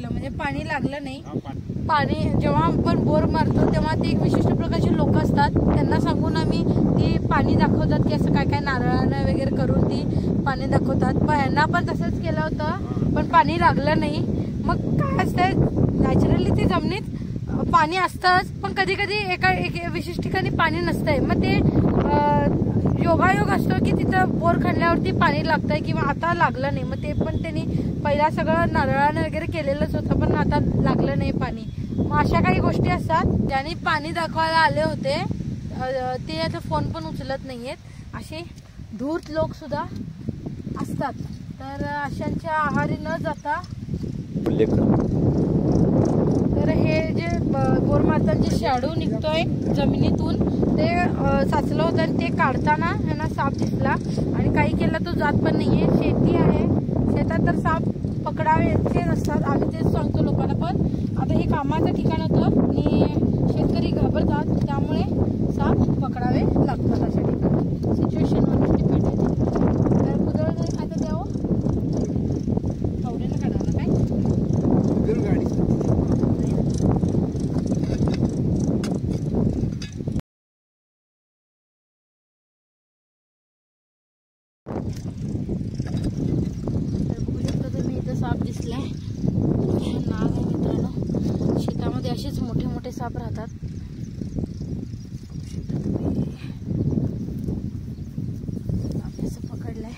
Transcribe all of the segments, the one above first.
केलं म्हणजे पाणी लागलं नाही। पाणी जेव्हा आपण बोर मारतो तेव्हा ते एक विशिष्ट प्रकारचे लोक असतात, त्यांना सांगून आम्ही ती पाणी दाखवतात की असं काय काय नारळानं वगैरे करून ती पाणी दाखवतात। पण ह्यांना पण तसंच केलं होतं पण पाणी लागलं नाही। मग काय असतंय नॅचरली ते जमिनीत पाणी असतंच पण कधी कधी एका विशिष्ट ठिकाणी पाणी नसतंय, मग ते योगायोग असतो की तिथं बोर खणल्यावरती पाणी लागतंय किंवा आता लागलं नाही। मग ते पण त्यांनी पहिला सगळं नारळानं वगैरे केलेलंच होतं पण आता लागलं नाही पाणी। मग अशा काही गोष्टी असतात ज्यांनी पाणी दाखवायला आले होते ते आता फोन पण उचलत नाहीयेत, असे धूर्त लोक सुद्धा असतात। तर अशांच्या आहारी न जाता तर हे जे बोर मारताना जे शॅडो निघतोय जमिनीतून ते साचलं होतं आणि ते काढताना ह्यांना साप दिसला आणि काही केलं तो जात पण नाहीये। शेती आहे, शेतात तर साप पकडायचे नसतात, आम्ही तेच सांगतो लोकांना। पण आता हे कामाचं ठिकाण होतं आणि शेतकरी घाबरतात त्यामुळे साप पकडावे लागतात अशा ठिकाणी। सिच्युएशनवर डिपेंड आहे। तर कुदळ आता द्यावं कवड्यानं काढायला काय गाडी साप दिसलाय, नाग आहे मित्रांनो। शेतामध्ये असेच मोठे मोठे साप राहतात। असं पकडलंय,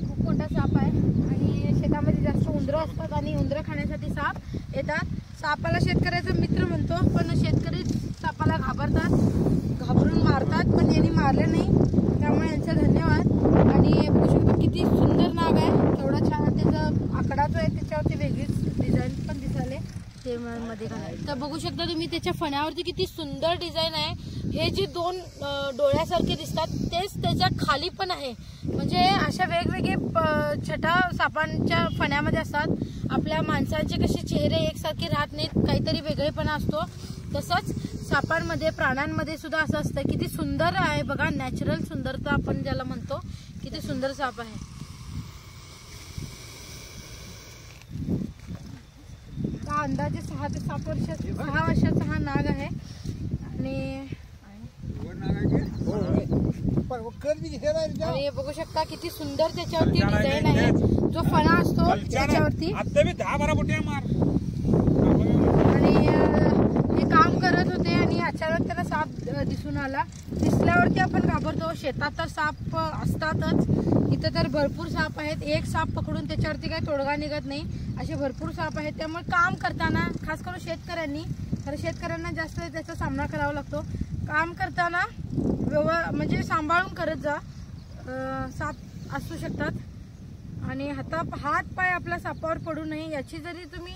खूप मोठा साप आहे आणि शेतामध्ये जास्त उंदरं असतात आणि उंदरं खाण्यासाठी साप येतात। सापाला शेतकऱ्याचा मित्र म्हणतो पण शेतकरी सापाला घाबरतात, घाबरून मारतात, पण यांनी मारले नाही त्यामुळे यांचा धन्यवाद। आणि बघू शकतो किती सुंदर नाग आहे, केवढा छान त्याचा आकडा जो आहे त्याच्यावरती वेगळीच डिझाईन पण दिसाले ते मध्ये घालायला। तर बघू शकता तुम्ही त्याच्या फण्यावरती किती सुंदर डिझाईन आहे। हे जे दोन डोळ्यासारखे दिसतात तेच त्याच्या खाली पण आहे, म्हणजे अशा वेगवेगळे छटा सापांच्या फण्यामध्ये असतात। आपल्या माणसांचे कसे चेहरे एकसारखे राहत नाहीत, काहीतरी वेगळेपणा असतो, तसंच सापांमध्ये प्राण्यांमध्ये सुद्धा असं असतं। किती सुंदर आहे बघा, नॅचरल सुंदरता आपण ज्याला म्हणतो, किती सुंदर साप आहे। अंदाजे 6 ते 7 वर्षाचा हा नाग आहे आणि बघू शकता किती सुंदर त्याच्यावरती डिझाईन आहे, जो फणा असतो त्याच्यावरती। आणि हे काम करत होते आणि अचानक त्यांना साप दिसून आला, दिसल्यावरती आपण घाबरतो। शेतात तर साप असतातच, इथं तर भरपूर साप आहेत, एक साप पकडून त्याच्यावरती काही तोडगा निघत नाही, असे भरपूर साप आहेत। त्यामुळे काम करताना खास करून शेतकऱ्यांनी, खरं शेतकऱ्यांना जास्त त्याचा सामना करावा लागतो। काम करताना म्हणजे सांभाळून करत जा, साप असू शकतात आणि हात पाय आपल्या सापावर पडू नये याची जरी तुम्ही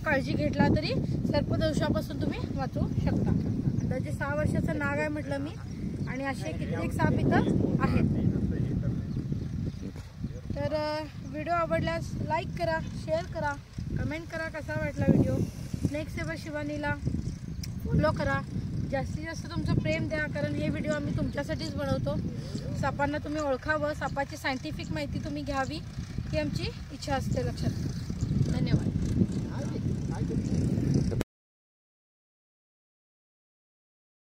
काळजी घेतला तरी सर्पदंशापासून तुम्ही वाचू शकता। अंदाजे 6 वर्षाचा नाग आहे म्हटलं मी आणि असे कित्येक साप इथं आहेत। तर व्हिडिओ आवडल्यास लाईक करा, शेअर करा, कमेंट करा कसा वाटला व्हिडिओ। स्नेक सेवर शिवानीला फॉलो करा, जास्तीत जास्त तुमचं प्रेम द्या, कारण हे व्हिडिओ आम्ही तुमच्यासाठीच बनवतो। सापांना तुम्ही ओळखावं, सापाची सायंटिफिक माहिती तुम्ही घ्यावी ही आमची इच्छा असते, लक्षात। धन्यवाद।